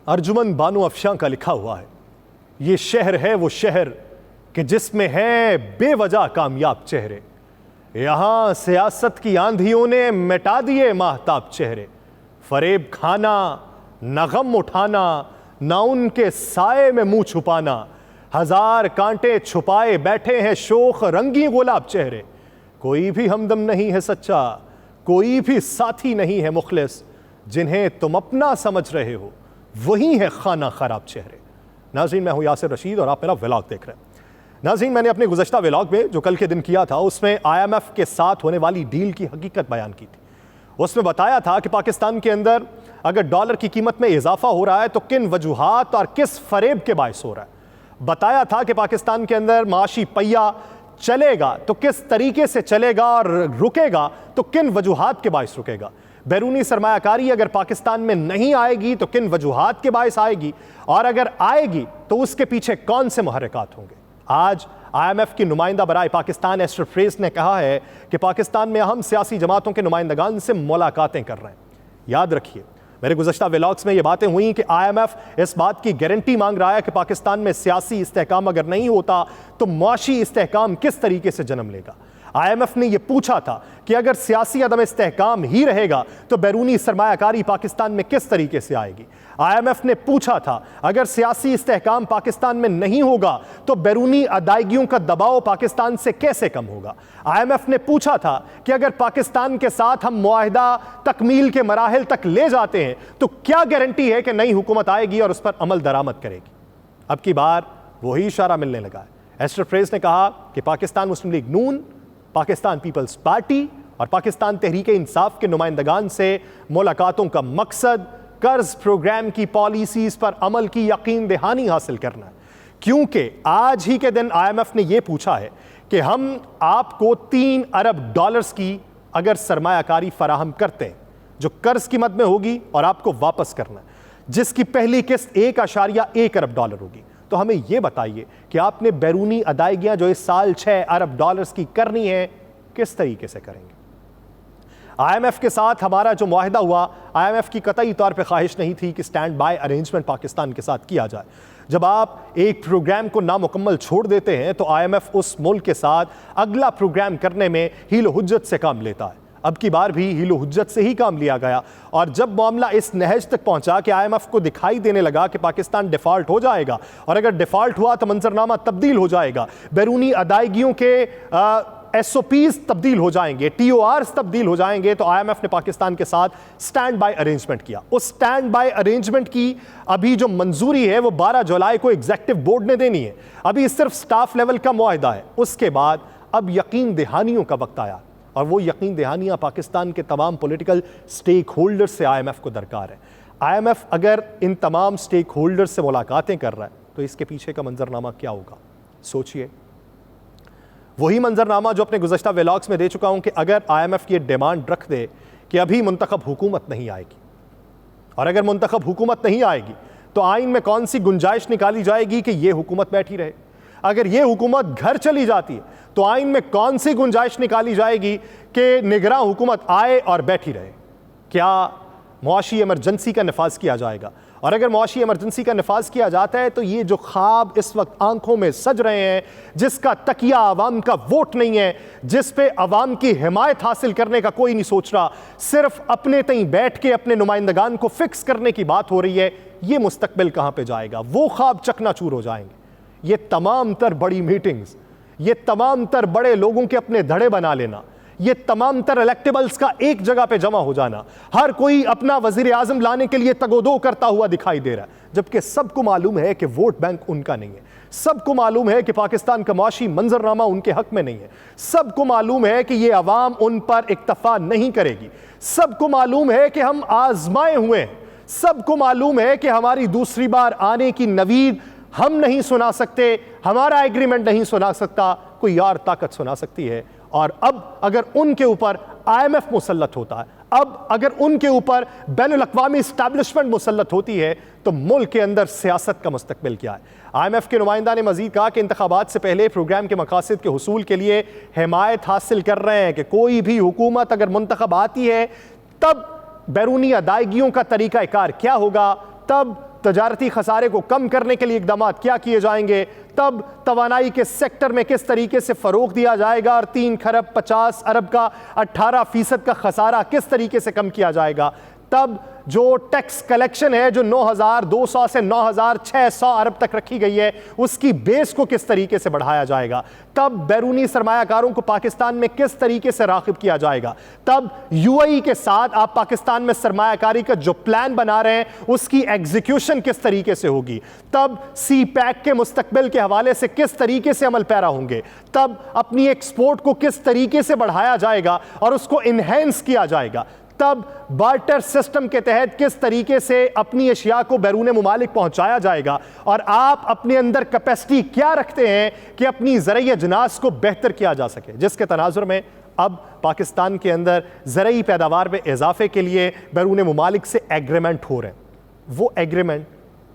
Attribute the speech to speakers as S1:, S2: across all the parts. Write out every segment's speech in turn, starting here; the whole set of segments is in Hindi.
S1: अर्जुमन बानो अफशां का लिखा हुआ है, ये शहर है वो शहर कि जिसमें है बेवजह कामयाब चेहरे। यहां सियासत की आंधियों ने मिटा दिए माहताब चेहरे। फरेब खाना, न गम उठाना, न उनके साए में मुंह छुपाना। हजार कांटे छुपाए बैठे हैं शोख रंगी गुलाब चेहरे। कोई भी हमदम नहीं है सच्चा, कोई भी साथी नहीं है मुखलिस। जिन्हें तुम अपना समझ रहे हो वही है खाना खराब चेहरे। नाज़रीन, मैं हूं यासिर रशीद और आप मेरा व्लॉग देख रहे हैं। नाज़रीन, मैंने अपने गुज़श्ता व्लॉग में जो कल के दिन किया था उसमें IMF के साथ होने वाली डील की हकीकत बयान की थी। उसमें बताया था कि पाकिस्तान के अंदर अगर डॉलर की कीमत में इजाफा हो रहा है तो किन वजूहात और किस फरेब के बायस हो रहा है। बताया था कि पाकिस्तान के अंदर माशी पहिया चलेगा तो किस तरीके से चलेगा और रुकेगा तो किन वजूहात के बायस रुकेगा। बैरूनी सरमायाकारी अगर पाकिस्तान में नहीं आएगी तो किन वजूहात के बायस आएगी, और अगर आएगी तो उसके पीछे कौन से मुहर्रिकात होंगे। आज IMF की नुमाइंदा बराए पाकिस्तान एस्टर फ्रेस ने कहा है कि पाकिस्तान में अहम सियासी जमातों के नुमाइंदगान से मुलाकातें कर रहे हैं। याद रखिए, मेरे गुज़श्ता व्लॉग्स में ये बातें हुई कि IMF इस बात की गारंटी मांग रहा है कि पाकिस्तान में सियासी इस्तेहकाम अगर नहीं होता तो मुआशी इस्तेहकाम किस तरीके से जन्म लेगा। IMF ने यह पूछा था कि अगर सियासी अदम इस्तेहकाम ही रहेगा तो बैरूनी सरमायाकारी पाकिस्तान में किस तरीके से आएगी। IMF ने पूछा था अगर सियासी इस्तेहकाम पाकिस्तान में नहीं होगा तो बैरूनी अदायगियों का दबाव पाकिस्तान से कैसे कम होगा। IMF ने पूछा था कि अगर पाकिस्तान के साथ हम मुआहिदा तकमील के मराहिल तक ले जाते हैं तो क्या गारंटी है कि नई हुकूमत आएगी और उस पर अमल दरामद करेगी। अब की बार वही इशारा मिलने लगा है। एस्टर फ्रेस ने कहा कि पाकिस्तान मुस्लिम लीग नून, पाकिस्तान पीपल्स पार्टी और पाकिस्तान तहरीक इंसाफ के नुमाइंदगान से मुलाकातों का मकसद कर्ज प्रोग्राम की पॉलिसीज पर अमल की यकीन दहानी हासिल करना है। क्योंकि आज ही के दिन IMF ने यह पूछा है कि हम आपको 3 अरब डॉलर्स की अगर सरमायाकारी फराहम करते हैं जो कर्ज की मद में होगी और आपको वापस करना है, जिसकी पहली किस्त 1.1 अरब डॉलर होगी, तो हमें यह बताइए कि आपने बैरूनी अदायगियां जो इस साल 6 अरब डॉलर्स की करनी है किस तरीके से करेंगे। IMF के साथ हमारा जो मुआहिदा हुआ, IMF की कतई तौर पे ख्वाहिश नहीं थी कि स्टैंड बाय अरेंजमेंट पाकिस्तान के साथ किया जाए। जब आप एक प्रोग्राम को नामुकम्मल छोड़ देते हैं तो IMF उस मुल्क के साथ अगला प्रोग्राम करने में हीलो हुज्जत से काम लेता है। अब की बार भी हीलो हुज्जत से ही काम लिया गया, और जब मामला इस नहज तक पहुंचा कि IMF को दिखाई देने लगा कि पाकिस्तान डिफॉल्ट हो जाएगा और अगर डिफॉल्ट हुआ तो मंजरनामा तब्दील हो जाएगा, बैरूनी अदायगियों के SOPs तब्दील हो जाएंगे, TORs तब्दील हो जाएंगे, तो IMF ने पाकिस्तान के साथ स्टैंड बाय अरेंजमेंट किया। उस स्टैंड बाय अरेंजमेंट की अभी जो मंजूरी है वो 12 जुलाई को एग्जीक्यूटिव बोर्ड ने देनी है। अभी सिर्फ स्टाफ लेवल का मुआहिदा है। उसके बाद अब यकीन दहानियों का वक्त आया, और वो यकीन दहानियां पाकिस्तान के तमाम पॉलिटिकल स्टेक होल्डर से IMF को दरकार है। IMF अगर इन तमाम स्टेक होल्डर से मुलाकातें कर रहा है तो इसके पीछे का मंजरनामा क्या होगा, सोचिए। वही मंजरनामा जो अपने गुज़श्ता व्लॉग्स में दे चुका हूं कि अगर IMF की डिमांड रख दे कि अभी मुंतखब हुकूमत नहीं आएगी, और अगर मुंतखब हुकूमत नहीं आएगी तो आइन में कौन सी गुंजाइश निकाली जाएगी कि यह हुकूमत बैठी रहे। अगर यह हुकूमत घर चली जाती है तो आइन में कौन सी गुंजाइश निकाली जाएगी कि निगरां हुकूमत आए और बैठी रहे। क्या मुआशी इमरजेंसी का नफाज किया जाएगा, और अगर मुआशी इमरजेंसी का नफाज किया जाता है तो ये जो ख्वाब इस वक्त आंखों में सज रहे हैं, जिसका तकिया आवाम का वोट नहीं है, जिस पे आवाम की हिमायत हासिल करने का कोई नहीं सोच रहा, सिर्फ अपने तई बैठ के अपने नुमाइंदगान को फिक्स करने की बात हो रही है, ये मुस्तकबिल कहां पे जाएगा। वो ख्वाब चकनाचूर हो जाएंगे। ये तमाम तर बड़ी मीटिंग्स, ये तमाम तर बड़े लोगों के अपने धड़े बना लेना, ये तमाम तर इलेक्टेबल्स का एक जगह पे जमा हो जाना, हर कोई अपना वजीर आजम लाने के लिए तगोदो करता हुआ दिखाई दे रहा है, जबकि सबको मालूम है कि वोट बैंक उनका नहीं है। सबको मालूम है कि पाकिस्तान का मुआशी मंजरनामा उनके हक में नहीं है। सबको मालूम है कि ये अवाम उन पर इक्तफा नहीं करेगी। सबको मालूम है कि हम आजमाए हुए हैं। सबको मालूम है कि हमारी दूसरी बार आने की नवीद हम नहीं सुना सकते, हमारा एग्रीमेंट नहीं सुना सकता, कोई और ताकत सुना सकती है। और अब अगर उनके ऊपर IMF मुसल्लत होता है, अब अगर उनके ऊपर बैनुल अक़वामी एस्टैब्लिशमेंट मुसल्लत होती है तो मुल्क के अंदर सियासत का मुस्तकबिल क्या है। IMF के नुमाइंदा ने मजीद कहा कि इंतखाबात से पहले प्रोग्राम के मकासद के हुसूल के लिए हिमायत हासिल कर रहे हैं कि कोई भी हुकूमत अगर मुंतखब आती है तब बैरूनी अदायगियों का तरीका कार क्या होगा, तब तजारती खसारे को कम करने के लिए इकदाम क्या किए जाएंगे, तब तवानाई के सेक्टर में किस तरीके से फरोग दिया जाएगा और 3 खरब 50 अरब का 18% का खसारा किस तरीके से कम किया जाएगा, तब जो टैक्स कलेक्शन है जो 9,200 से 9,600 अरब तक रखी गई है उसकी बेस को किस तरीके से बढ़ाया जाएगा, तब बैरूनी सरमायाकारों को पाकिस्तान में किस तरीके से राग़िब किया जाएगा, तब यूएई के साथ आप पाकिस्तान में सरमायाकारी का जो प्लान बना रहे हैं उसकी एग्जीक्यूशन किस तरीके से होगी, तब सी पैक के मुस्तकबिल के हवाले से किस तरीके से अमल पैरा होंगे, तब अपनी एक्सपोर्ट को किस तरीके से बढ़ाया जाएगा और उसको इन्हेंस किया जाएगा, तब बार्टर सिस्टम के तहत किस तरीके से अपनी अशिया को बैरून मुमालिक पहुंचाया जाएगा और आप अपने अंदर कैपेसिटी क्या रखते हैं कि अपनी ज़रई अजनास को बेहतर किया जा सके, जिसके तनाजुर में अब पाकिस्तान के अंदर ज़रई पैदावार में इजाफे के लिए बैरून मुमालिक से एग्रीमेंट हो रहे हैं। वो एग्रीमेंट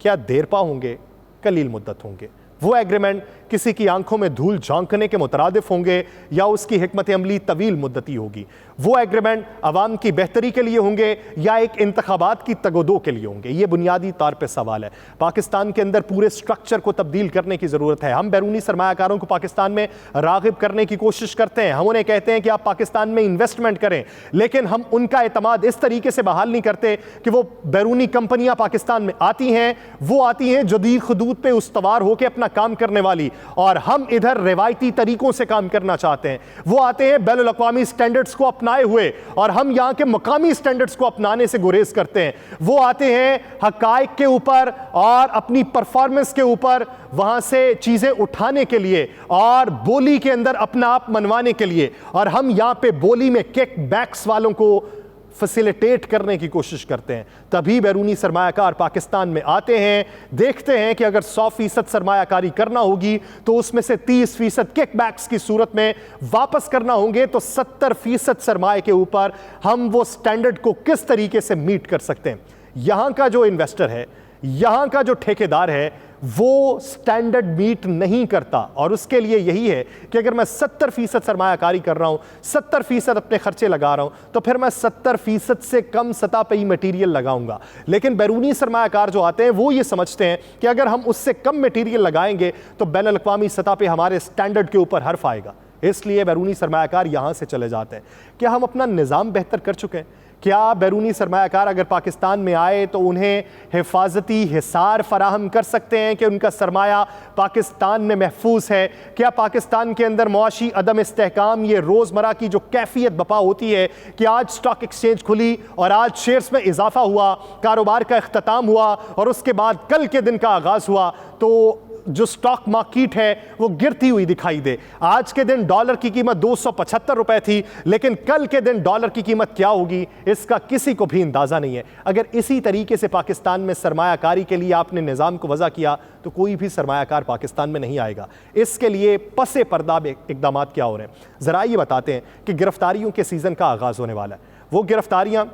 S1: क्या देरपा होंगे, कलील मुद्दत होंगे, वो एग्रीमेंट किसी की आंखों में धूल झांकने के मुतरादिफ होंगे या उसकी हिकमत अमली तवील मुद्दती होगी, वो एग्रीमेंट अवाम की बेहतरी के लिए होंगे या एक इंतखाबात की तगोदो के लिए होंगे, ये बुनियादी तौर पर सवाल है। पाकिस्तान के अंदर पूरे स्ट्रक्चर को तब्दील करने की ज़रूरत है। हम बैरूनी सरमायाकारों को पाकिस्तान में राग़िब करने की कोशिश करते हैं, हम उन्हें कहते हैं कि आप पाकिस्तान में इन्वेस्टमेंट करें, लेकिन हम उनका एतमाद इस तरीके से बहाल नहीं करते कि वो बैरूनी कंपनियां पाकिस्तान में आती हैं, वो आती हैं जदीद खदूद पे उस्तवार होकर अपना काम करने वाली, और हम इधर रिवायती तरीकों से काम करना चाहते हैं। वो आते हैं बैनुल अक़वामी स्टैंडर्ड्स को अपनाए हुए और हम यहां के मकामी स्टैंडर्ड्स को अपनाने से गुरेज करते हैं। वो आते हैं हकायक के ऊपर और अपनी परफॉर्मेंस के ऊपर वहां से चीजें उठाने के लिए और बोली के अंदर अपना आप मनवाने के लिए, और हम यहां पे बोली में किक बैक्स वालों को फैसिलिटेट करने की कोशिश करते हैं। तभी बैरूनी सरमायाकार पाकिस्तान में आते हैं, देखते हैं कि अगर 100% सरमायाकारी करना होगी तो उसमें से 30% किकबैक्स की सूरत में वापस करना होंगे, तो 70% सरमाए के ऊपर हम वो स्टैंडर्ड को किस तरीके से मीट कर सकते हैं। यहां का जो इन्वेस्टर है, यहां का जो ठेकेदार है, वो स्टैंडर्ड मीट नहीं करता, और उसके लिए यही है कि अगर मैं 70% सरमायाकारी कर रहा हूं, 70% अपने खर्चे लगा रहा हूं, तो फिर मैं 70% से कम सतह पे ही मटीरियल लगाऊंगा। लेकिन बैरूनी सरमायाकार जो आते हैं वो ये समझते हैं कि अगर हम उससे कम मटीरियल लगाएंगे तो बैनुल अक़वामी सतह पे हमारे स्टैंडर्ड के ऊपर हर्फ आएगा, इसलिए बैरूनी सरमायाकार यहां से चले जाते हैं। क्या हम अपना निज़ाम बेहतर कर चुके हैं? क्या बैरूनी सरमायाकार अगर पाकिस्तान में आए तो उन्हें हिफाजती हिसार फराहम कर सकते हैं कि उनका सरमाया पाकिस्तान में महफूज है? क्या पाकिस्तान के अंदर मुआशी अदम इस्तेहकाम, ये रोज़मर्रा की जो कैफियत बपा होती है कि आज स्टॉक एक्सचेंज खुली और आज शेयर्स में इजाफा हुआ, कारोबार का इख्तिताम हुआ और उसके बाद कल के दिन का आगाज़ हुआ, तो जो स्टॉक मार्केट है वो गिरती हुई दिखाई दे? आज के दिन डॉलर की कीमत 275 रुपए थी, लेकिन कल के दिन डॉलर की कीमत क्या होगी इसका किसी को भी अंदाजा नहीं है। अगर इसी तरीके से पाकिस्तान में सरमायाकारी के लिए आपने निज़ाम को वज़ा किया तो कोई भी सरमायाकार पाकिस्तान में नहीं आएगा। इसके लिए पसे पर्दा इक़दाम क्या हो रहे हैं, ज़रा ये बताते हैं कि गिरफ्तारियों के सीज़न का आगाज़ होने वाला है। वो गिरफ्तारियाँ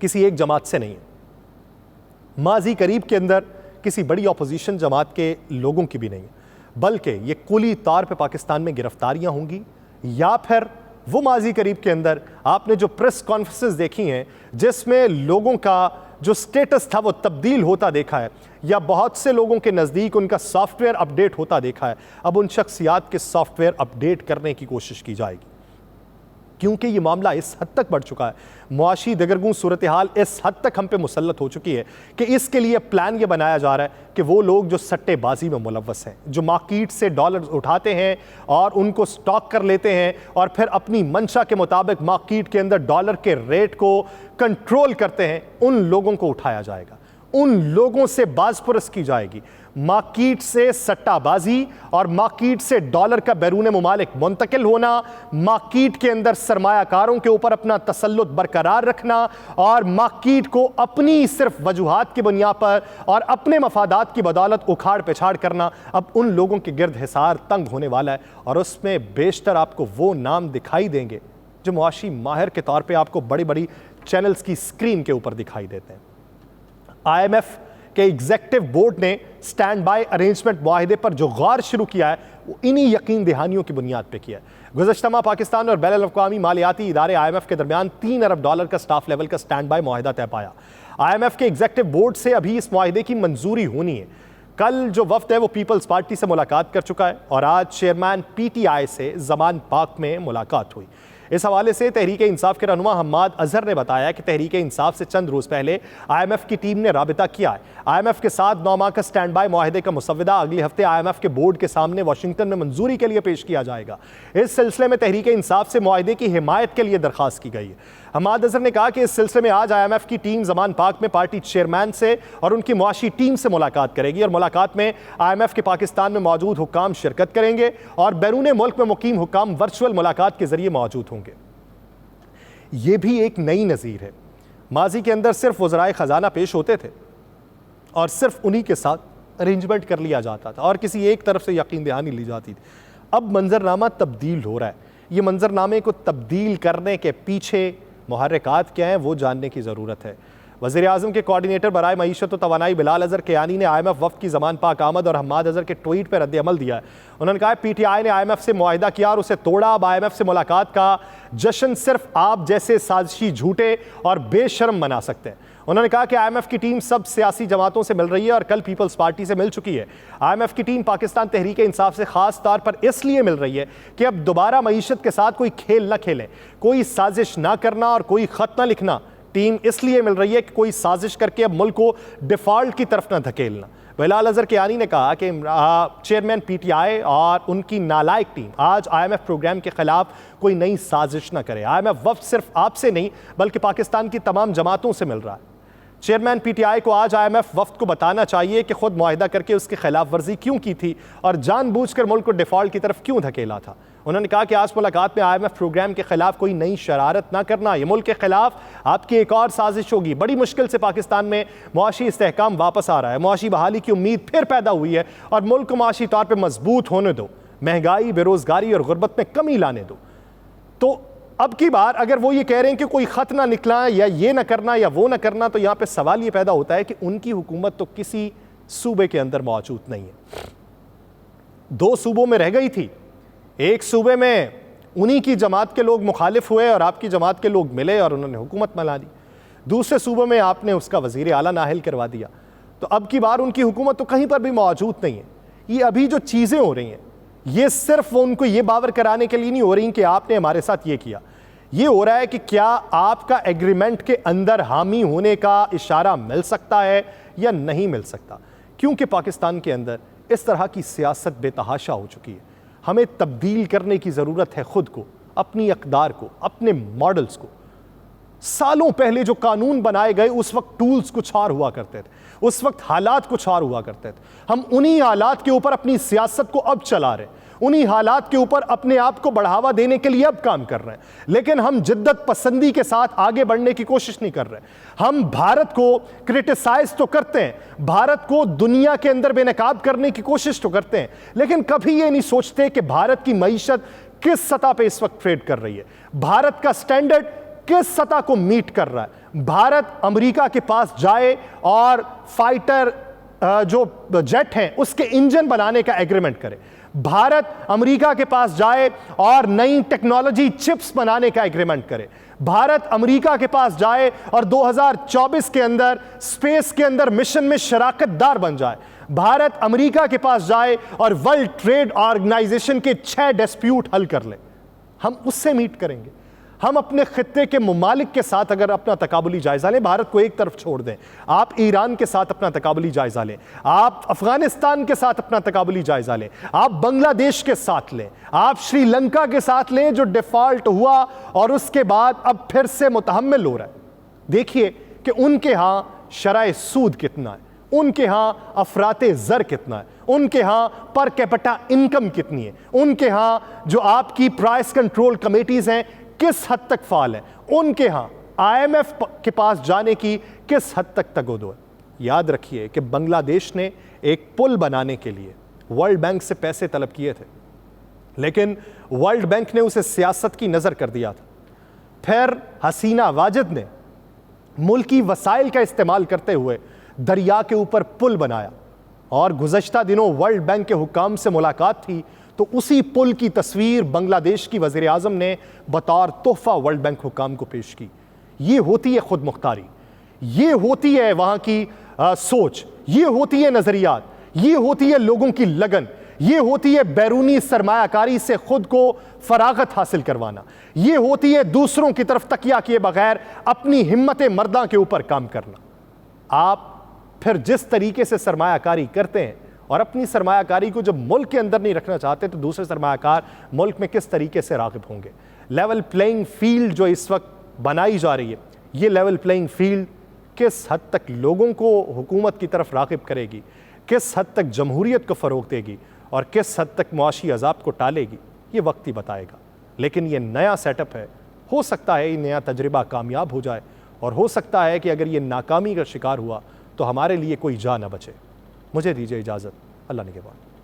S1: किसी एक जमात से नहीं है, माजी करीब के अंदर किसी बड़ी अपोजिशन जमात के लोगों की भी नहीं है, बल्कि ये कुली तौर पे पाकिस्तान में गिरफ्तारियां होंगी, या फिर वो माजी करीब के अंदर आपने जो प्रेस कॉन्फ्रेंसेस देखी हैं जिसमें लोगों का जो स्टेटस था वो तब्दील होता देखा है, या बहुत से लोगों के नज़दीक उनका सॉफ्टवेयर अपडेट होता देखा है, अब उन शख्सियात के सॉफ्टवेयर अपडेट करने की कोशिश की जाएगी, क्योंकि ये मामला इस हद तक बढ़ चुका है, मुआशी दगरगूं सूरत हाल इस हद तक हम पे मुसल्लत हो चुकी है कि इसके लिए प्लान ये बनाया जा रहा है कि वो लोग जो सट्टेबाजी में मुलव्वस हैं, जो मार्केट से डॉलर उठाते हैं और उनको स्टॉक कर लेते हैं और फिर अपनी मंशा के मुताबिक मार्केट के अंदर डॉलर के रेट को कंट्रोल करते हैं, उन लोगों को उठाया जाएगा, उन लोगों से बाज़पुरस की जाएगी। मार्केट से सट्टाबाजी और मार्केट से डॉलर का बैरून मुमालिक मुंतकिल होना, मार्केट के अंदर सरमायाकारों के ऊपर अपना तसल्लुत बरकरार रखना और मार्केट को अपनी सिर्फ वजूहात की बुनियाद पर और अपने मफादात की बदौलत उखाड़ पिछाड़ करना, अब उन लोगों के गिर्द हिसार तंग होने वाला है। और उसमें बेशतर आपको वो नाम दिखाई देंगे जो मुआशी माहिर के तौर पर आपको बड़ी बड़ी चैनल्स की स्क्रीन के ऊपर दिखाई देते हैं। IMF के एग्जेक्टिव बोर्ड ने स्टैंड बाय अरेंजमेंट मुआहिदे पर जो गौर शुरू किया है वो इन्हीं यकीन दहानियों की बुनियाद पर किया है। गुज़श्ता माह पाकिस्तान और बैनुल अक़वामी मालियाती इदारे IMF के दरमियान $3 अरब का स्टाफ लेवल का स्टैंड बाय मुआहिदा तय पाया। IMF के एग्जीक्यूटिव बोर्ड से अभी इस मुआहिदे की मंजूरी होनी है। कल जो वफ्द है वो पीपल्स पार्टी से मुलाकात कर चुका है और आज चेयरमैन PTI से ज़मान पाक में मुलाकात हुई। इस हवाले से तहरीक इंसाफ के रहनुमा हम्माद अजहर ने बताया कि तहरीक इंसाफ से चंद रोज़ पहले IMF की टीम ने राबिता किया है। IMF के साथ 9 माह का स्टैंड बाय मुआहिदे का मुसव्वदा अगले हफ्ते IMF के बोर्ड के सामने वाशिंगटन में मंजूरी के लिए पेश किया जाएगा। इस सिलसिले में तहरीक इंसाफ से मुआहिदे की हिमायत के लिए दरख्वास्त की गई है। हम्माद अजहर ने कहा कि इस सिलसिले में आज IMF की टीम ज़मान पाक में पार्टी चेयरमैन से और उनकी मुआशी टीम से मुलाकात करेगी और मुलाकात में IMF के पाकिस्तान में मौजूद हुक्काम शिरकत करेंगे और बैरून मुल्क में मुकीम हुक्काम वर्चुअल मुलाकात के जरिए मौजूद होंगे। ये भी एक नई नज़ीर है। माजी के अंदर सिर्फ वज़राए ख़जाना पेश होते थे और सिर्फ उन्हीं के साथ अरेंजमेंट कर लिया जाता था और किसी एक तरफ से यकीन दहानी ली जाती थी। अब मंजरनामा तब्दील हो रहा है। ये मंजरनामे को तब्दील करने के पीछे मुहर्रिकात क्या हैं वो जानने की ज़रूरत है। वज़ीर आज़म के कोऑर्डिनेटर बराए मईशत व तवानाई बिलाल अज़हर कियानी ने IMF वफ़द की ज़मान पाक आमद और हम्माद अज़हर के ट्वीट पर रद्द अमल दिया है। उन्होंने कहा PTI ने IMF से मुआहिदा किया और उसे तोड़ा। अब IMF से मुलाकात का जश्न सिर्फ आप जैसे साजिशी झूठे और बेशर्म मना सकते हैं। उन्होंने कहा कि IMF की टीम सब सियासी जमातों से मिल रही है और कल पीपल्स पार्टी से मिल चुकी है। IMF की टीम पाकिस्तान तहरीक इंसाफ से खास तौर पर इसलिए मिल रही है कि अब दोबारा मईशत के साथ कोई खेल न खेलें, कोई साजिश ना करना और कोई ख़त ना लिखना। टीम इसलिए मिल रही है कि कोई साजिश करके अब मुल्क को डिफॉल्ट की तरफ ना धकेलना। बिलाल अज़हर कियानी ने कहा कि चेयरमैन PTI और उनकी नालायक टीम आज IMF प्रोग्राम के खिलाफ कोई नई साजिश ना करे। IMF वफ़द सिर्फ आपसे नहीं बल्कि पाकिस्तान की तमाम जमातों से मिल रहा है। चेयरमैन PTI को आज IMF वफ़द को बताना चाहिए कि खुद मुआहिदा करके उसकी खिलाफ वर्जी क्यों की थी और जानबूझकर मुल्क को डिफॉल्ट की तरफ क्यों धकेला था। उन्होंने कहा कि आज मुलाकात में IMF प्रोग्राम के खिलाफ कोई नई शरारत ना करना, ये मुल्क के खिलाफ आपकी एक और साजिश होगी। बड़ी मुश्किल से पाकिस्तान में मुआशी इस्तेहकाम वापस आ रहा है, मुआशी बहाली की उम्मीद फिर पैदा हुई है और मुल्क को मुआशी तौर पर मजबूत होने दो, महंगाई, बेरोजगारी और गुर्बत में कमी लाने दो। तो अब की बार अगर वो ये कह रहे हैं कि कोई ख़त ना निकला या ये ना करना या वो ना करना, तो यहाँ पे सवाल ये पैदा होता है कि उनकी हुकूमत तो किसी सूबे के अंदर मौजूद नहीं है। 2 सूबों में रह गई थी। एक सूबे में उन्हीं की जमात के लोग मुखालिफ हुए और आपकी जमात के लोग मिले और उन्होंने हुकूमत में ला दी। दूसरे सूबे में आपने उसका वज़ीर आला नाहिल करवा दिया। तो अब की बार उनकी हुकूमत तो कहीं पर भी मौजूद नहीं है। ये अभी जो चीज़ें हो रही हैं ये सिर्फ वो उनको ये बावर कराने के लिए नहीं हो रही कि आपने हमारे साथ ये किया। ये हो रहा है कि क्या आपका एग्रीमेंट के अंदर हामी होने का इशारा मिल सकता है या नहीं मिल सकता, क्योंकि पाकिस्तान के अंदर इस तरह की सियासत बेतहाशा हो चुकी है। हमें तब्दील करने की ज़रूरत है खुद को, अपनी अक़दार को, अपने मॉडल्स को। सालों पहले जो कानून बनाए गए उस वक्त टूल्स कुछ और हुआ करते थे, उस वक्त हालात कुछ और हुआ करते थे। हम उन्हीं हालात के ऊपर अपनी सियासत को अब चला रहे हैं, उन्हीं हालात के ऊपर अपने आप को बढ़ावा देने के लिए अब काम कर रहे हैं। लेकिन हम जिद्दत पसंदी के साथ आगे बढ़ने की कोशिश नहीं कर रहे। हम भारत को क्रिटिसाइज तो करते हैं, भारत को दुनिया के अंदर बेनकाब करने की कोशिश तो करते हैं, लेकिन कभी ये नहीं सोचते कि भारत की मईशत किस सतह पे इस वक्त ट्रेड कर रही है, भारत का स्टैंडर्ड किस सतह को मीट कर रहा है। भारत अमेरिका के पास जाए और फाइटर जो जेट हैं उसके इंजन बनाने का एग्रीमेंट करे, भारत अमेरिका के पास जाए और नई टेक्नोलॉजी चिप्स बनाने का एग्रीमेंट करे, भारत अमेरिका के पास जाए और 2024 के अंदर स्पेस के अंदर मिशन में शराकतदार बन जाए, भारत अमेरिका के पास जाए और वर्ल्ड ट्रेड ऑर्गेनाइजेशन के 6 डिस्प्यूट हल कर ले। हम उससे मीट करेंगे। हम अपने खित्ते के मुमालिक के साथ अगर अपना तकाबुली जायजा लें, भारत को एक तरफ छोड़ दें, आप ईरान के साथ अपना तकाबुली जायजा लें, आप अफगानिस्तान के साथ अपना तकाबुली जायजा लें, आप बांग्लादेश के साथ लें, आप श्रीलंका के साथ लें जो डिफॉल्ट हुआ और उसके बाद अब फिर से मुतहम्मिल हो रहा है। देखिए कि उनके यहाँ शराय सूद कितना है, उनके यहाँ अफराते ज़र कितना है, उनके यहाँ पर कैपिटा इनकम कितनी है, उनके यहाँ जो आपकी प्राइस कंट्रोल कमेटीज़ हैं किस हद तक फाल है, उनके यहाँ IMF के पास जाने की किस हद तक तगोदो है। याद रखिए कि बांग्लादेश ने एक पुल बनाने के लिए वर्ल्ड बैंक से पैसे तलब किए थे, लेकिन वर्ल्ड बैंक ने उसे सियासत की नज़र कर दिया था। फिर हसीना वाजिद ने मुल्की वसाइल का इस्तेमाल करते हुए दरिया के ऊपर पुल बनाया और गुज़श्ता दिनों वर्ल्ड बैंक के हुक्काम से मुलाकात थी तो उसी पुल की तस्वीर बांग्लादेश की वज़ीर आज़म ने बतौर तोहफा वर्ल्ड बैंक हुक्काम को पेश की। ये होती है खुद मुख्तारी, ये होती है वहां की सोच, ये होती है नजरियात, ये होती है लोगों की लगन, ये होती है बैरूनी सरमायाकारी से खुद को फरागत हासिल करवाना, ये होती है दूसरों की तरफ तकिया किए बगैर अपनी हिम्मत मर्दा के ऊपर काम करना। आप फिर जिस तरीके से सरमायाकारी करते हैं और अपनी सरमायाकारी को जब मुल्क के अंदर नहीं रखना चाहते तो दूसरे सरमायाकार मुल्क में किस तरीके से राग़िब होंगे। लेवल प्लेइंग फील्ड जो इस वक्त बनाई जा रही है, ये लेवल प्लेइंग फील्ड किस हद तक लोगों को हुकूमत की तरफ राग़िब करेगी, किस हद तक जमहूरियत को फ़रोग़ देगी और किस हद तक मुआशी अज़ाब को टालेगी, ये वक्त ही बताएगा। लेकिन ये नया सेटअप है, हो सकता है ये नया तजर्बा कामयाब हो जाए और हो सकता है कि अगर ये नाकामी का शिकार हुआ तो हमारे लिए कोई जा न बचे। मुझे दीजिए इजाज़त, अल्लाह निगहबान।